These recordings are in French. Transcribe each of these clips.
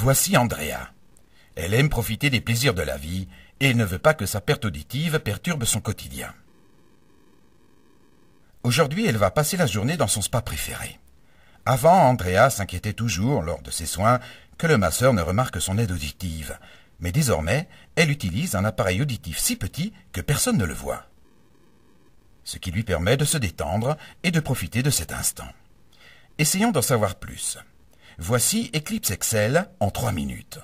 Voici Andrea. Elle aime profiter des plaisirs de la vie et ne veut pas que sa perte auditive perturbe son quotidien. Aujourd'hui, elle va passer la journée dans son spa préféré. Avant, Andrea s'inquiétait toujours, lors de ses soins, que le masseur ne remarque son aide auditive. Mais désormais, elle utilise un appareil auditif si petit que personne ne le voit. Ce qui lui permet de se détendre et de profiter de cet instant. Essayons d'en savoir plus. Voici Eclipse Excel en 3 minutes.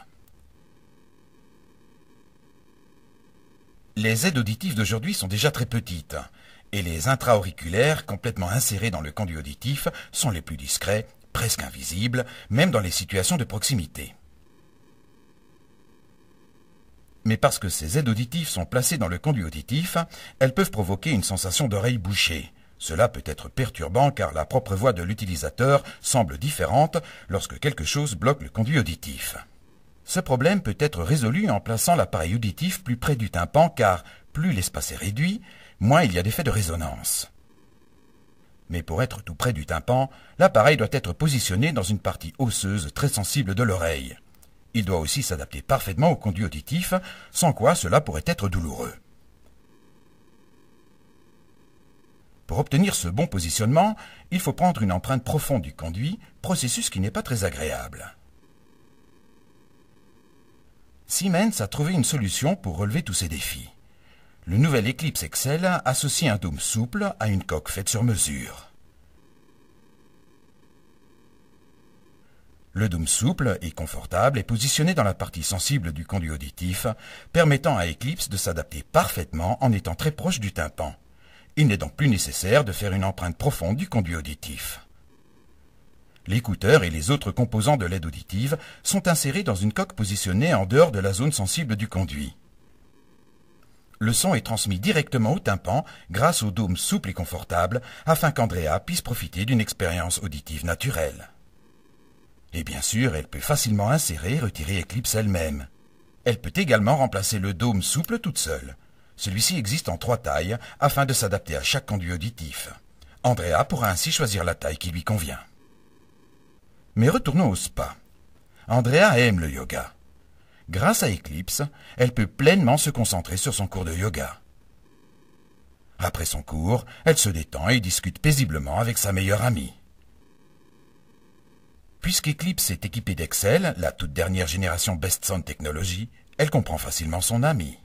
Les aides auditives d'aujourd'hui sont déjà très petites, et les intra-auriculaires complètement insérés dans le conduit auditif sont les plus discrets, presque invisibles, même dans les situations de proximité. Mais parce que ces aides auditives sont placées dans le conduit auditif, elles peuvent provoquer une sensation d'oreille bouchée. Cela peut être perturbant car la propre voix de l'utilisateur semble différente lorsque quelque chose bloque le conduit auditif. Ce problème peut être résolu en plaçant l'appareil auditif plus près du tympan car plus l'espace est réduit, moins il y a d'effet de résonance. Mais pour être tout près du tympan, l'appareil doit être positionné dans une partie osseuse très sensible de l'oreille. Il doit aussi s'adapter parfaitement au conduit auditif, sans quoi cela pourrait être douloureux. Pour obtenir ce bon positionnement, il faut prendre une empreinte profonde du conduit, processus qui n'est pas très agréable. Siemens a trouvé une solution pour relever tous ces défis. Le nouvel Eclipse Excel associe un dôme souple à une coque faite sur mesure. Le dôme souple et confortable est positionné dans la partie sensible du conduit auditif, permettant à Eclipse de s'adapter parfaitement en étant très proche du tympan. Il n'est donc plus nécessaire de faire une empreinte profonde du conduit auditif. L'écouteur et les autres composants de l'aide auditive sont insérés dans une coque positionnée en dehors de la zone sensible du conduit. Le son est transmis directement au tympan grâce au dôme souple et confortable afin qu'Andrea puisse profiter d'une expérience auditive naturelle. Et bien sûr, elle peut facilement insérer et retirer Eclipse elle-même. Elle peut également remplacer le dôme souple toute seule. Celui-ci existe en 3 tailles afin de s'adapter à chaque conduit auditif. Andrea pourra ainsi choisir la taille qui lui convient. Mais retournons au spa. Andrea aime le yoga. Grâce à Eclipse, elle peut pleinement se concentrer sur son cours de yoga. Après son cours, elle se détend et discute paisiblement avec sa meilleure amie. Puisqu'Eclipse est équipée d'Excel, la toute dernière génération Best Sound Technology, elle comprend facilement son amie.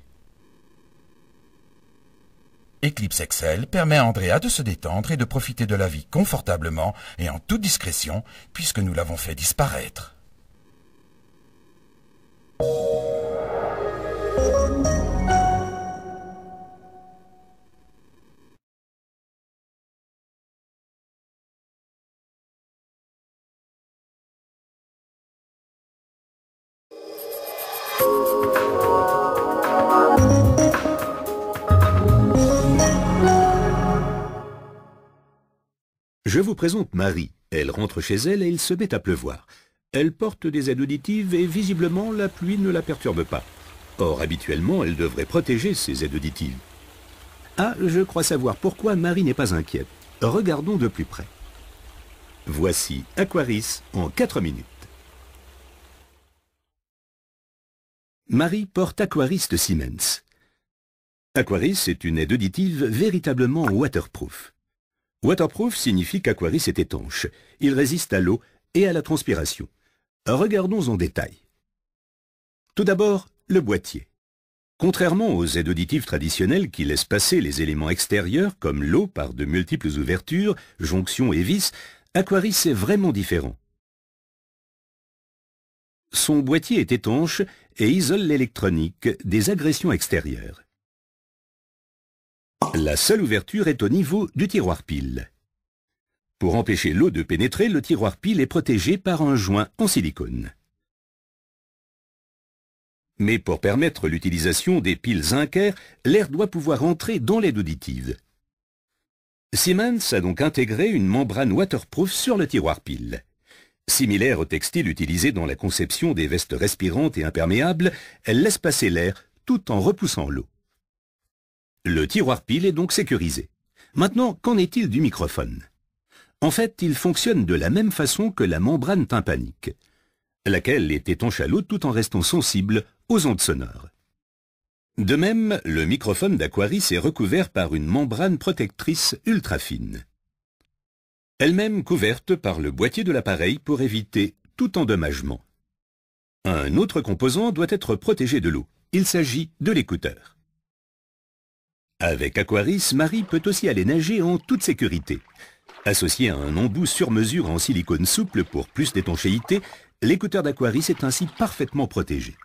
Eclipse Excel permet à Andrea de se détendre et de profiter de la vie confortablement et en toute discrétion, puisque nous l'avons fait disparaître. Je vous présente Marie. Elle rentre chez elle et il se met à pleuvoir. Elle porte des aides auditives et visiblement la pluie ne la perturbe pas. Or, habituellement, elle devrait protéger ses aides auditives. Ah, je crois savoir pourquoi Marie n'est pas inquiète. Regardons de plus près. Voici Aquaris en 4 minutes. Marie porte Aquaris de Siemens. Aquaris est une aide auditive véritablement waterproof. Waterproof signifie qu'Aquaris est étanche. Il résiste à l'eau et à la transpiration. Regardons en détail. Tout d'abord, le boîtier. Contrairement aux aides auditives traditionnelles qui laissent passer les éléments extérieurs comme l'eau par de multiples ouvertures, jonctions et vis, Aquaris est vraiment différent. Son boîtier est étanche et isole l'électronique des agressions extérieures. La seule ouverture est au niveau du tiroir pile. Pour empêcher l'eau de pénétrer, le tiroir pile est protégé par un joint en silicone. Mais pour permettre l'utilisation des piles Zinker, l'air doit pouvoir entrer dans l'aide auditive. Siemens a donc intégré une membrane waterproof sur le tiroir pile. Similaire au textile utilisé dans la conception des vestes respirantes et imperméables, elle laisse passer l'air tout en repoussant l'eau. Le tiroir pile est donc sécurisé. Maintenant, qu'en est-il du microphone? En fait, il fonctionne de la même façon que la membrane tympanique. laquelle est étanche à l'eau tout en restant sensible aux ondes sonores. De même, le microphone d'Aquaris est recouvert par une membrane protectrice ultra fine, elle-même couverte par le boîtier de l'appareil pour éviter tout endommagement. Un autre composant doit être protégé de l'eau. Il s'agit de l'écouteur. Avec Aquaris, Marie peut aussi aller nager en toute sécurité. Associé à un embout sur mesure en silicone souple pour plus d'étanchéité, l'écouteur d'Aquaris est ainsi parfaitement protégé.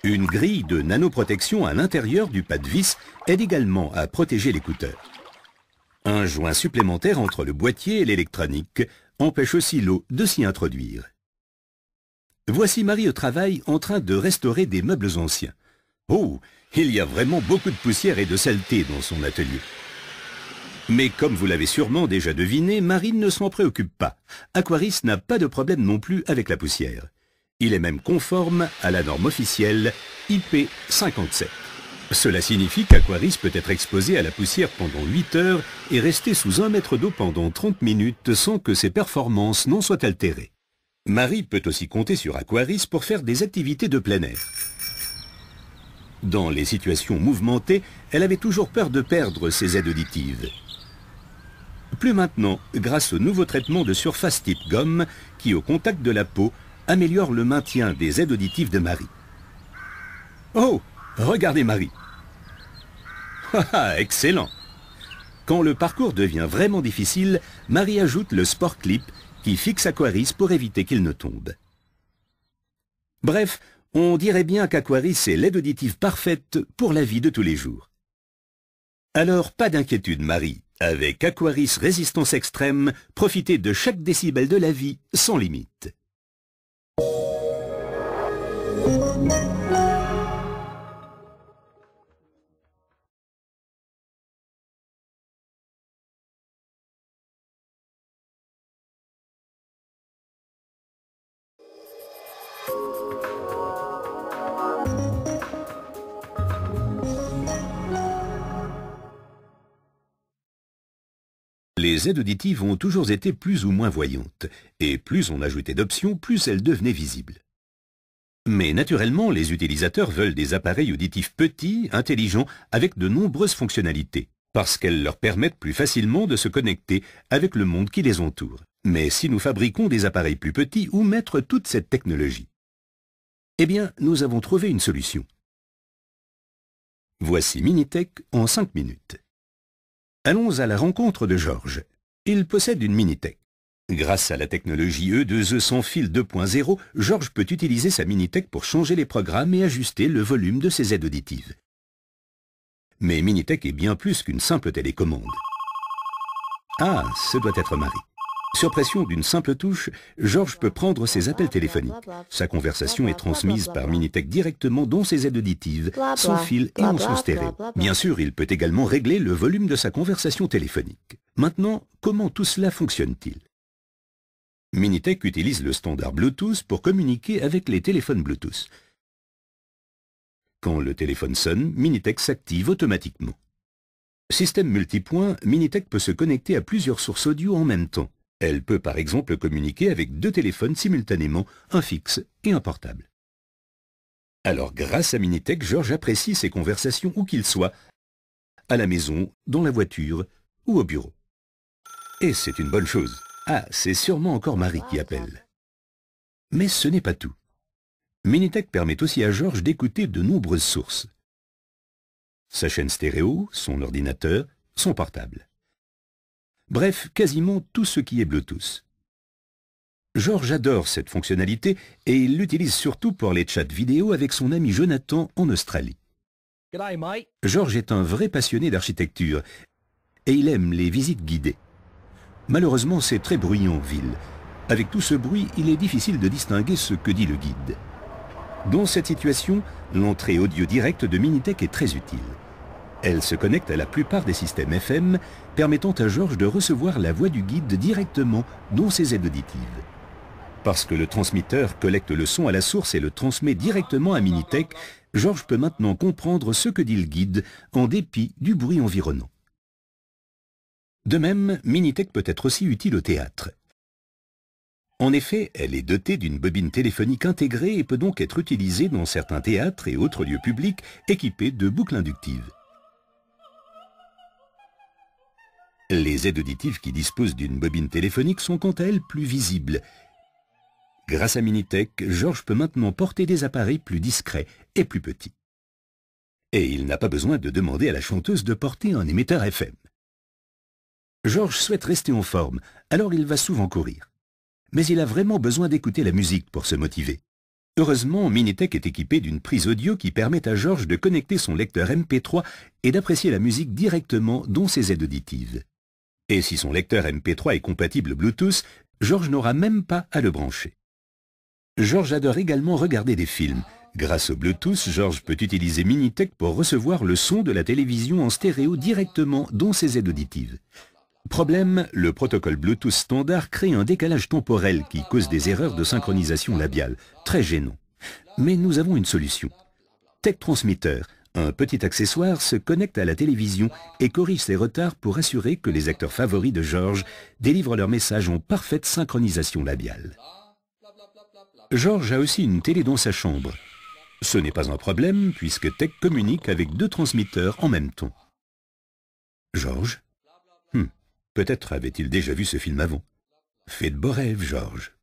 Une grille de nanoprotection à l'intérieur du pas de vis aide également à protéger l'écouteur. Un joint supplémentaire entre le boîtier et l'électronique empêche aussi l'eau de s'y introduire. Voici Marie au travail en train de restaurer des meubles anciens. Oh, il y a vraiment beaucoup de poussière et de saleté dans son atelier. Mais comme vous l'avez sûrement déjà deviné, Marie ne s'en préoccupe pas. Aquaris n'a pas de problème non plus avec la poussière. Il est même conforme à la norme officielle IP57. Cela signifie qu'Aquaris peut être exposé à la poussière pendant 8 heures et rester sous 1 mètre d'eau pendant 30 minutes sans que ses performances n'en soient altérées. Marie peut aussi compter sur Aquaris pour faire des activités de plein air. Dans les situations mouvementées, elle avait toujours peur de perdre ses aides auditives. Plus maintenant, grâce au nouveau traitement de surface type gomme qui, au contact de la peau, améliore le maintien des aides auditives de Marie. Oh, regardez Marie. Ah, excellent. Quand le parcours devient vraiment difficile, Marie ajoute le Sport Clip qui fixe Aquaris pour éviter qu'il ne tombe. Bref, on dirait bien qu'Aquaris est l'aide auditive parfaite pour la vie de tous les jours. Alors, pas d'inquiétude, Marie. Avec Aquaris Résistance Extrême, profitez de chaque décibel de la vie sans limite. Les aides auditives ont toujours été plus ou moins voyantes, et plus on ajoutait d'options, plus elles devenaient visibles. Mais naturellement, les utilisateurs veulent des appareils auditifs petits, intelligents, avec de nombreuses fonctionnalités, parce qu'elles leur permettent plus facilement de se connecter avec le monde qui les entoure. Mais si nous fabriquons des appareils plus petits, où mettre toute cette technologie? Eh bien, nous avons trouvé une solution. Voici Minitech en 5 minutes. Allons à la rencontre de Georges. Il possède une Minitech. Grâce à la technologie E2E sans fil 2.0, Georges peut utiliser sa Minitech pour changer les programmes et ajuster le volume de ses aides auditives. Mais Minitech est bien plus qu'une simple télécommande. Ah, ce doit être Marie. Sur pression d'une simple touche, Georges peut prendre ses appels téléphoniques. Sa conversation est transmise par Minitech directement dans ses aides auditives, sans fil et en son stéréo. Bien sûr, il peut également régler le volume de sa conversation téléphonique. Maintenant, comment tout cela fonctionne-t-il? Minitech utilise le standard Bluetooth pour communiquer avec les téléphones Bluetooth. Quand le téléphone sonne, Minitech s'active automatiquement. Système multipoint, Minitech peut se connecter à plusieurs sources audio en même temps. Elle peut par exemple communiquer avec 2 téléphones simultanément, un fixe et un portable. Alors grâce à Minitech, Georges apprécie ses conversations où qu'il soit, à la maison, dans la voiture ou au bureau. Et c'est une bonne chose. Ah, c'est sûrement encore Marie qui appelle. Mais ce n'est pas tout. Minitech permet aussi à Georges d'écouter de nombreuses sources. Sa chaîne stéréo, son ordinateur, son portable. Bref, quasiment tout ce qui est Bluetooth. Georges adore cette fonctionnalité et il l'utilise surtout pour les chats vidéo avec son ami Jonathan en Australie. Georges est un vrai passionné d'architecture et il aime les visites guidées. Malheureusement, c'est très bruyant en ville. Avec tout ce bruit, il est difficile de distinguer ce que dit le guide. Dans cette situation, l'entrée audio directe de Minitech est très utile. Elle se connecte à la plupart des systèmes FM, permettant à Georges de recevoir la voix du guide directement dans ses aides auditives. Parce que le transmetteur collecte le son à la source et le transmet directement à Minitech, Georges peut maintenant comprendre ce que dit le guide en dépit du bruit environnant. De même, Minitech peut être aussi utile au théâtre. En effet, elle est dotée d'une bobine téléphonique intégrée et peut donc être utilisée dans certains théâtres et autres lieux publics équipés de boucles inductives. Les aides auditives qui disposent d'une bobine téléphonique sont quant à elles plus visibles. Grâce à Minitech, Georges peut maintenant porter des appareils plus discrets et plus petits. Et il n'a pas besoin de demander à la chanteuse de porter un émetteur FM. Georges souhaite rester en forme, alors il va souvent courir. Mais il a vraiment besoin d'écouter la musique pour se motiver. Heureusement, Minitech est équipé d'une prise audio qui permet à Georges de connecter son lecteur MP3 et d'apprécier la musique directement dans ses aides auditives. Et si son lecteur MP3 est compatible Bluetooth, Georges n'aura même pas à le brancher. Georges adore également regarder des films. Grâce au Bluetooth, Georges peut utiliser Minitech pour recevoir le son de la télévision en stéréo directement dans ses aides auditives. Problème, le protocole Bluetooth standard crée un décalage temporel qui cause des erreurs de synchronisation labiale, très gênant. Mais nous avons une solution. Tech Transmitter, un petit accessoire, se connecte à la télévision et corrige ces retards pour assurer que les acteurs favoris de Georges délivrent leur message en parfaite synchronisation labiale. Georges a aussi une télé dans sa chambre. Ce n'est pas un problème puisque Tech communique avec 2 transmetteurs en même temps. Georges ? Peut-être avait-il déjà vu ce film avant. Fais de beaux rêves, Georges.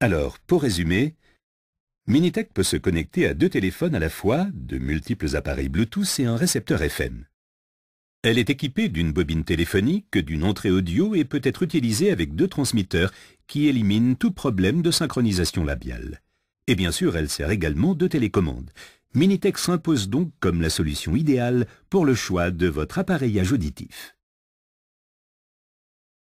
Alors, pour résumer, Minitech peut se connecter à 2 téléphones à la fois, de multiples appareils Bluetooth et un récepteur FM. Elle est équipée d'une bobine téléphonique, d'une entrée audio et peut être utilisée avec 2 transmetteurs qui éliminent tout problème de synchronisation labiale. Et bien sûr, elle sert également de télécommande. Minitech s'impose donc comme la solution idéale pour le choix de votre appareillage auditif.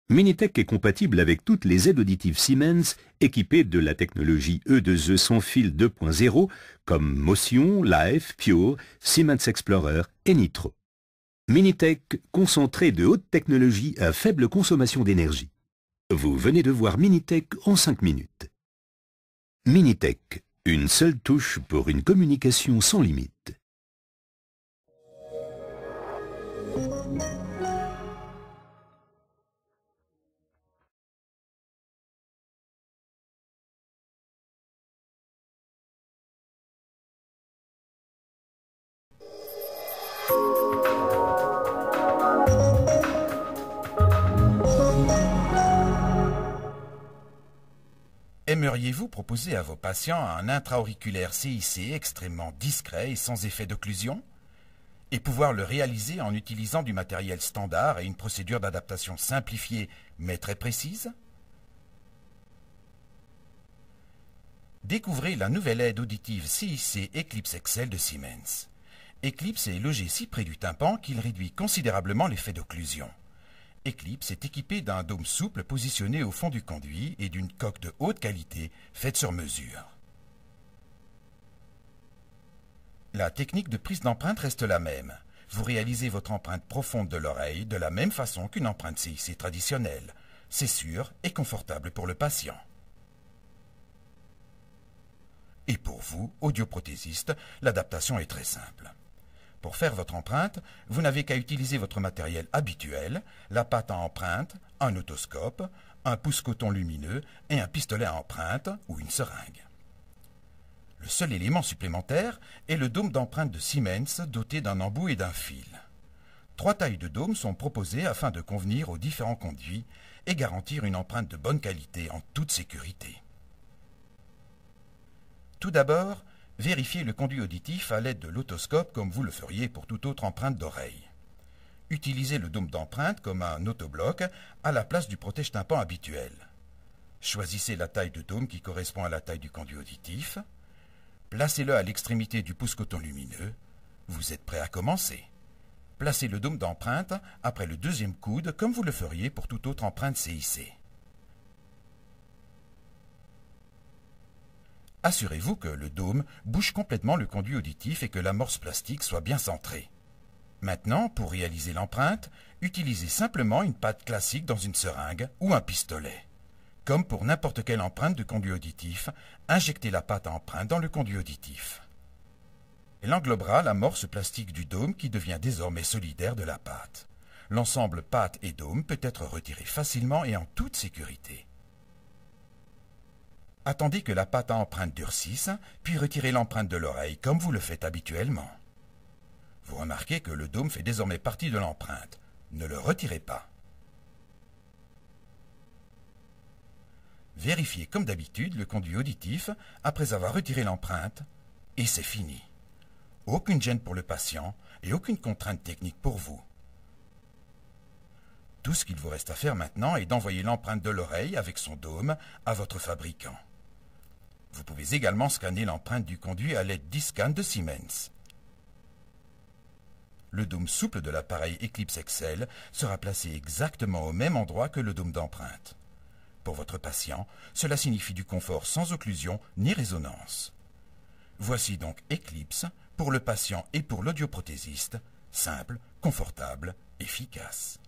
Minitech est compatible avec toutes les aides auditives Siemens équipées de la technologie E2E sans fil 2.0 comme Motion, Live, Pure, Siemens Explorer et Nitro. Minitech, concentré de haute technologie à faible consommation d'énergie. Vous venez de voir Minitech en 5 minutes. Minitech, une seule touche pour une communication sans limite. Aimeriez-vous proposer à vos patients un intra-auriculaire CIC extrêmement discret et sans effet d'occlusion, et pouvoir le réaliser en utilisant du matériel standard et une procédure d'adaptation simplifiée mais très précise? Découvrez la nouvelle aide auditive CIC Eclipse XL de Siemens. Eclipse est logé si près du tympan qu'il réduit considérablement l'effet d'occlusion. Eclipse est équipé d'un dôme souple positionné au fond du conduit et d'une coque de haute qualité faite sur mesure. La technique de prise d'empreinte reste la même. Vous réalisez votre empreinte profonde de l'oreille de la même façon qu'une empreinte CIC traditionnelle. C'est sûr et confortable pour le patient. Et pour vous, audioprothésiste, l'adaptation est très simple. Pour faire votre empreinte, vous n'avez qu'à utiliser votre matériel habituel, la pâte à empreinte, un otoscope, un pouce-coton lumineux et un pistolet à empreinte ou une seringue. Le seul élément supplémentaire est le dôme d'empreinte de Siemens doté d'un embout et d'un fil. 3 tailles de dôme sont proposées afin de convenir aux différents conduits et garantir une empreinte de bonne qualité en toute sécurité. Tout d'abord, vérifiez le conduit auditif à l'aide de l'otoscope comme vous le feriez pour toute autre empreinte d'oreille. Utilisez le dôme d'empreinte comme un autobloc à la place du protège-tympan habituel. Choisissez la taille de dôme qui correspond à la taille du conduit auditif. Placez-le à l'extrémité du pouce-coton lumineux. Vous êtes prêt à commencer. Placez le dôme d'empreinte après le 2e coude comme vous le feriez pour toute autre empreinte CIC. Assurez-vous que le dôme bouge complètement le conduit auditif et que l'amorce plastique soit bien centrée. Maintenant, pour réaliser l'empreinte, utilisez simplement une pâte classique dans une seringue ou un pistolet. Comme pour n'importe quelle empreinte de conduit auditif, injectez la pâte à empreinte dans le conduit auditif. Elle englobera l'amorce plastique du dôme qui devient désormais solidaire de la pâte. L'ensemble pâte et dôme peut être retiré facilement et en toute sécurité. Attendez que la pâte à empreinte durcisse, puis retirez l'empreinte de l'oreille comme vous le faites habituellement. Vous remarquez que le dôme fait désormais partie de l'empreinte. Ne le retirez pas. Vérifiez comme d'habitude le conduit auditif après avoir retiré l'empreinte et c'est fini. Aucune gêne pour le patient et aucune contrainte technique pour vous. Tout ce qu'il vous reste à faire maintenant est d'envoyer l'empreinte de l'oreille avec son dôme à votre fabricant. Vous pouvez également scanner l'empreinte du conduit à l'aide d'e-scan de Siemens. Le dôme souple de l'appareil Eclipse XL sera placé exactement au même endroit que le dôme d'empreinte. Pour votre patient, cela signifie du confort sans occlusion ni résonance. Voici donc Eclipse pour le patient et pour l'audioprothésiste, simple, confortable, efficace.